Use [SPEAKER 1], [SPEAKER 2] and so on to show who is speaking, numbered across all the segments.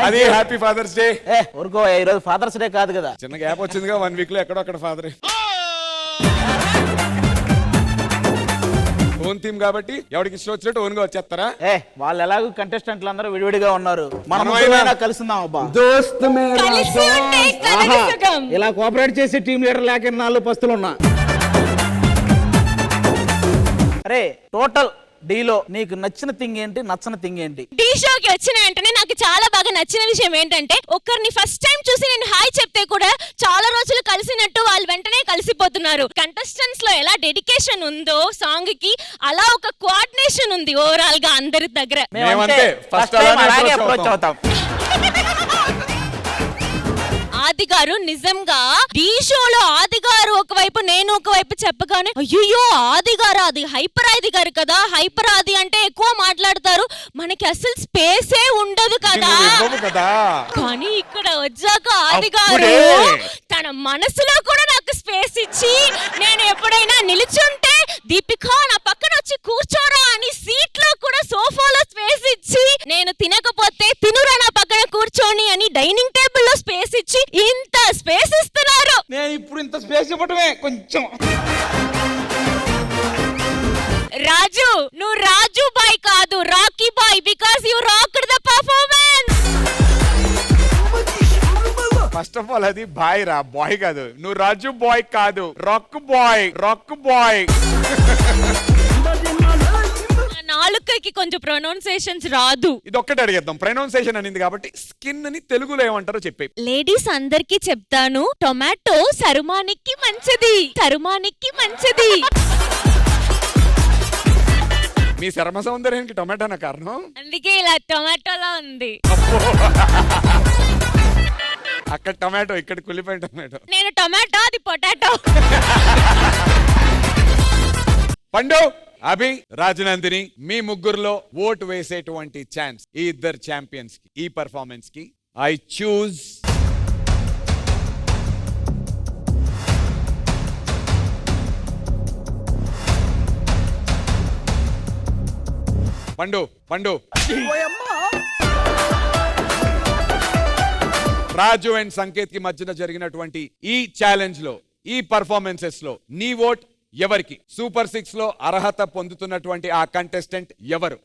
[SPEAKER 1] అది happy fathers day.
[SPEAKER 2] ఊరుకో, ఈ రోజు ఫాదర్స్ డే కాదు కదా.
[SPEAKER 1] చిన్న గ్యాప్ వచ్చిందిగా 1 వీక్ లో ఎక్కడో అక్కడ ఫాదర్. ఓన్ థీమ్ కాబట్టి ఎవరికి ఇష్టం వచ్చినట్టు ఓన్ గా వచ్చేస్తారా?
[SPEAKER 2] వాళ్ళు ఎలాగో కంటెస్టెంట్లు అందరూ విడివిడిగా ఉన్నారు, మనం కలుసుందాం అబ్బా. దోస్త్ ఇలా కోఆపరేట్ చేసే టీం లీడర్ లేక 4 పస్తులు ఉన్నా. అరే టోటల్ డీలో నీకు నచ్చిన థింగ్ ఏంటి, నచ్చని థింగ్ ఏంటి?
[SPEAKER 3] ఢీ షోకి వచ్చిన వెంటనే నాకు చాలా బాగా నచ్చిన విషయం ఏంటంటే, ఒక్కరిని ఫస్ట్ టైం చూసి నేను హాయ్ చెప్తే కూడా చాలా రోజులు కలిసినట్టు వాళ్ళు వెంటనే కలిసిపోతున్నారు. కంటెస్టెంట్స్ లో ఎలా డెడికేషన్ ఉందో సాంగ్ కి, అలా ఒక కోఆర్డినేషన్ ఉంది ఓవరాల్ గా అందరి దగ్గర. ఆది గారు నిజంగా ఢీ షోలో ఆది గారు ఒకవైపు నేను ఒకవైపు చెప్పగానే అయ్యో ఆది గారు, అది హైపర్ ఆది గారు కదా, హైపర్ ఆది అంటే ఎక్కువ మాట్లాడతారు, మనకి అసలు స్పేసే ఉండదు కదా. కానీ ఇక్కడ వచ్చాక ఆది గారు తన మనసులో కూడా నాకు స్పేస్ ఇచ్చి, నేను ఎప్పుడైనా నిలుచుంటే దీపిక నా పక్కన వచ్చి కూర్చోరా అని సీట్ లో కూడా సోఫాలో స్పేస్ ఇచ్చి, నేను తినకపోతే తినురా నా పక్కన కూర్చోని అని డైనింగ్ టేబుల్ లో స్పేస్ ఇచ్చి ఇంత స్పేస్ ఇస్తున్నారు.
[SPEAKER 2] నేను ఇప్పుడు ఇంత స్పేస్ ఇవ్వటమే కొంచెం.
[SPEAKER 3] రాజు, నువ్వు రాజు బాయ్ కాదు, rocky boy, because you rocked the performance.
[SPEAKER 1] First of all అది బాయ్ రా, బాయ్ కాదు. నువ్వు రాజు బాయ్ కాదు, రాక్ బాయ్, రాక్ బాయ్.
[SPEAKER 3] నాలుకకి కొంచెం ప్రొనౌన్సియేషన్స్ రాదు.
[SPEAKER 1] ఇది ఒక్కటి అడిగేద్దాం, ప్రొనౌన్సియేషన్ అనింది కాబట్టి స్కిన్ అని తెలుగులో ఏమంటారో చెప్పే.
[SPEAKER 3] లేడీస్ అందరికి చెప్తాను, టొమాటో చర్మానికి మంచిది, చర్మానికి మంచిది.
[SPEAKER 1] మీ చర్మ సౌందర్యానికి టొమాటోనా కారణం?
[SPEAKER 3] అందుకే ఇలా టొమాటోలా ఉంది.
[SPEAKER 1] అక్కడ టొమాటో, ఇక్కడ కులిపోయిన టొమాటో.
[SPEAKER 3] నేను టొమాటో, అది పొటాటో.
[SPEAKER 1] పండు, అభి, రాజనందిని, మీ ముగ్గురులో ఓటు వేసేటువంటి ఛాన్స్ ఈ ఇద్దరు ఛాంపియన్స్ కి, ఈ పర్ఫార్మెన్స్ కి. ఐ చూజ్ పండు. పండు, రాజు అండ్ సంకేత్ కి మధ్యన జరిగినటువంటి ఈ ఛాలెంజ్ లో, ఈ పర్ఫార్మెన్సెస్ లో నీ ఓట్ ఎవరికి? సూపర్ 6 లో అర్హత పొందుతున్నటువంటి ఆ కంటెస్టెంట్ ఎవరు?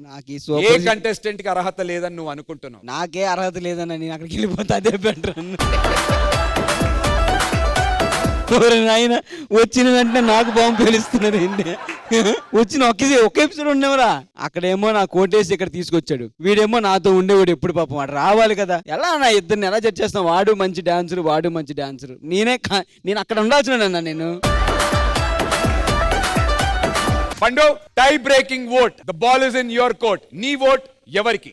[SPEAKER 1] ఏ కంటెస్టెంట్ కి అర్హత లేదని నువ్వు అనుకుంటున్నావు?
[SPEAKER 4] నాకే అర్హత లేదని నేను అక్కడికి వెళ్ళిపోతే అదే బెటర్. ఆయన వచ్చిన వెంటనే నాకు బాంబు పేలుస్తున్నారు ఏంటి? వచ్చిన ఒక ఎపిసోడ్ ఉండేవరా, అక్కడేమో నా కోటేసి ఇక్కడ తీసుకొచ్చాడు, వీడేమో నాతో ఉండేవాడు ఎప్పుడు. పాపం వాడు రావాలి కదా. ఎలా నా ఇద్దరిని ఎలా జడ్జ్ చేస్తాం? వాడు మంచి డాన్సర్, వాడు మంచి డాన్సర్. నేను అక్కడ ఉండాల్సిన నేను.
[SPEAKER 1] Pandu, tie breaking vote. The ball is in your court. నీ ఓట్ ఎవరికి?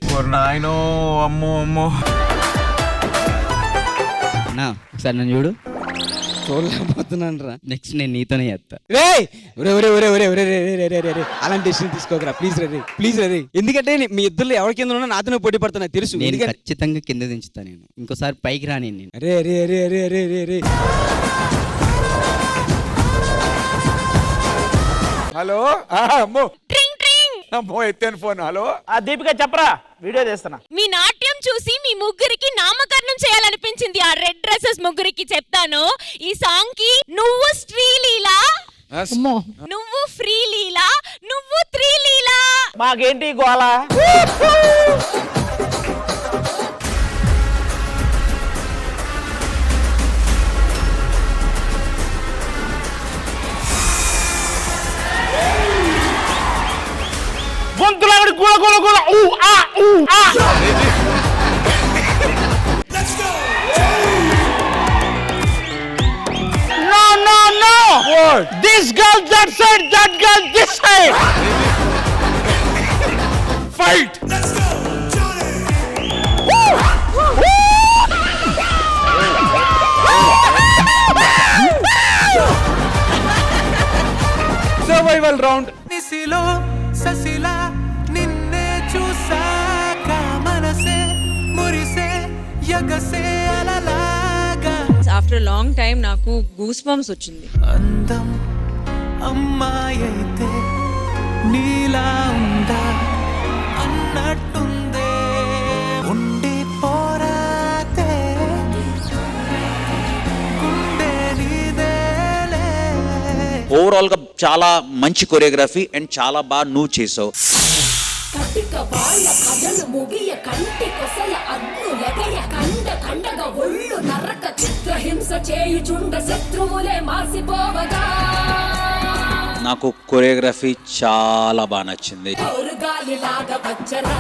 [SPEAKER 4] ఒకసారి నన్ను చూడు. చూడలేకపోతున్నాను రా. నెక్స్ట్ నేను నీతోనే చేస్తా. అలాంటి డెసిషన్ తీసుకోకరా ప్లీజ్ రే, ప్లీజ్ రే. ఎందుకంటే మీ ఇద్దరు ఎవరి కింద ఉన్నా నాతోనే పోటీ పడుతున్నా తెలుసు.
[SPEAKER 5] నేను ఖచ్చితంగా కింద దించుతా, నేను ఇంకోసారి పైకి రాని. నేను
[SPEAKER 4] రే రే రే రే రే రే రే.
[SPEAKER 1] హలో, అమ్మో అమ్మో ఎత్తాను ఫోన్. హలో
[SPEAKER 2] దీపిక చెప్పరా, వీడియో చేస్తున్నా.
[SPEAKER 3] మీ నాట్యం చూసి మీ ముగ్గురికి నామకరణం చేయాలనిపించింది. ఆ రెడ్ డ్రెస్సెస్ ముగ్గురికి చెప్తాను. ఈ సాంగ్ కి నువ్వు శ్రీలీలా, నువ్వు ఫ్రీలీలా, నువ్వు త్రీలీలా.
[SPEAKER 2] మాకేంటి గోళ? గొంతులాగడి గోళ గోళ గోళ. What? This girl that side, that girl this side.
[SPEAKER 1] Fight! Let's go, Johnny! Survival round.
[SPEAKER 6] నిసిలో ససిలా నిన్నే చూసాక మనసే మురిసే యగసే అలలాగా.
[SPEAKER 7] ఆఫ్టర్ లాంగ్ టైం నాకు గూస్ బంప్స్ వచ్చింది.
[SPEAKER 6] అందం అమ్మాయైతే నీలా ఉందా అన్నట్టుందే. ఉండి పోరా
[SPEAKER 8] ఓవరాల్ గా చాలా మంచి కొరియోగ్రఫీ అండ్ చాలా బాగా నువ్వు చేసావు.
[SPEAKER 9] కటిక వాళ్ళ కథలు ముగియ కంటి కొసల అగ్నులగయ కండ కండగ ఒళ్ళు నరక చిత్రహింస చేయుచుండ శత్రువులే మాసిపోవగా
[SPEAKER 8] నాకు కొరియోగ్రఫీ చాలా బాగా నచ్చింది.
[SPEAKER 9] గాలిలాగా వచ్చరా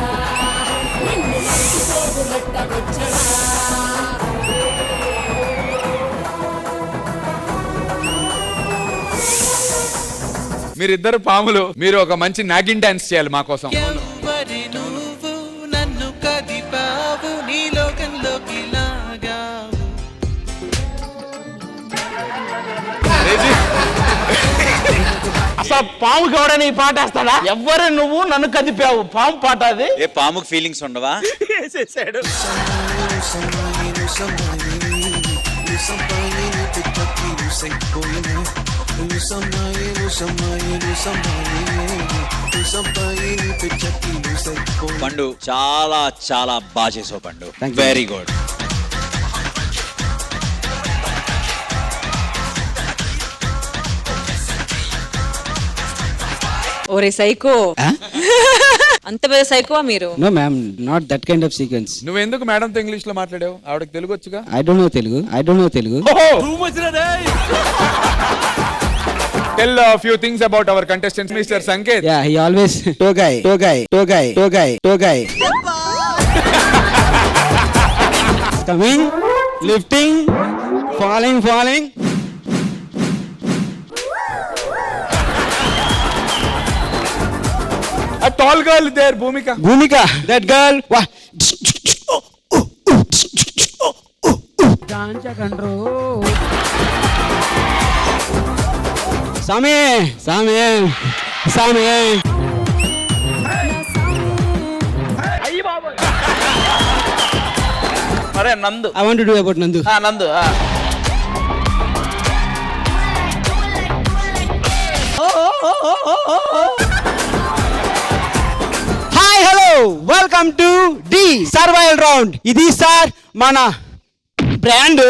[SPEAKER 9] నిన్ను మరిచిపోవునట్ట వచ్చరా.
[SPEAKER 1] మీరిద్దరు పాములు, మీరు ఒక మంచి నాగిన్ డాన్స్ చేయాలి మా కోసం.
[SPEAKER 6] ఎవ్వరి నువ్వు నన్ను కదిపావు నీ లోకంలోకి లాగావు.
[SPEAKER 2] అసలు పాముకి ఎవడైనా ఈ పాట వేస్తాడా? ఎవ్వరు నువ్వు నన్ను కదిపావు పాము పాట అది.
[SPEAKER 8] ఏ పాముకి ఫీలింగ్స్ ఉండవా?
[SPEAKER 2] వేసేసాడు.
[SPEAKER 8] పండు చాలా చాలా బాగా చేసావు పండు. Very good.
[SPEAKER 7] ఓరే సైకో, అంత పెద్ద సైకోవా మీరు?
[SPEAKER 4] No ma'am, not that kind of sequence.
[SPEAKER 1] నువ్వెందుకు మేడంతో ఇంగ్లీష్ లో మాట్లాడావు? ఆవిడకి తెలుగు వచ్చుగా.
[SPEAKER 4] I don't know Telugu.
[SPEAKER 1] Tell a few things about our contestants, Mr. Sanket.
[SPEAKER 4] Yeah, he always togai. Coming, lifting, falling.
[SPEAKER 1] A tall girl there, Bhumika.
[SPEAKER 4] Bhumika, that girl. Same.
[SPEAKER 2] అరే నందు.
[SPEAKER 4] I want to do about Nandu.
[SPEAKER 2] Nandu.
[SPEAKER 4] Hi hello, welcome to the survival round. ఇది sir మన brand.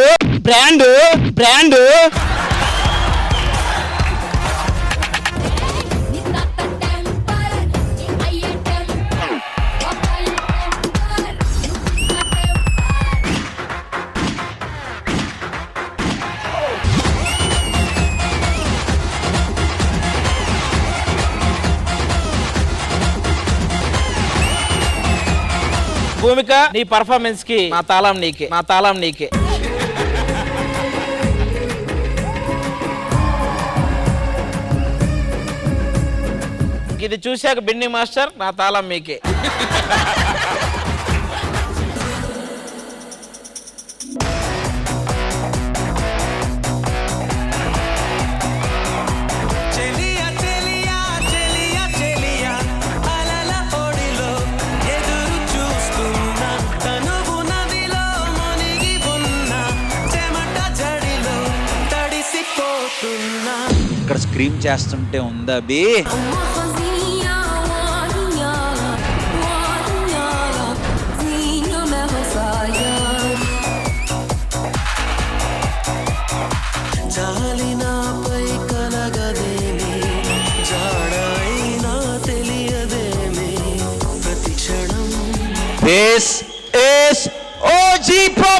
[SPEAKER 2] Bhumika, నీ performance కి మా తాళం నీకే. ఇది చూశాక బిన్ని మాస్టర్, నా తాళం మీకే.
[SPEAKER 6] చెలియా చెలియా చెలియా చెలియా అలల ఒడిలో ఎదురు చూస్తున్నా తనువు నదిలో మునిగి ఉన్న చెమట జడిలో తడిసిపోతున్నా.
[SPEAKER 8] ఇక్కడ స్క్రీమ్ చేస్తుంటే ఉందా బే?
[SPEAKER 6] జాలినాపై కలగదేమి జాడైనా తెలియదేమి ప్రతి క్షణం.
[SPEAKER 8] This is OG Pro.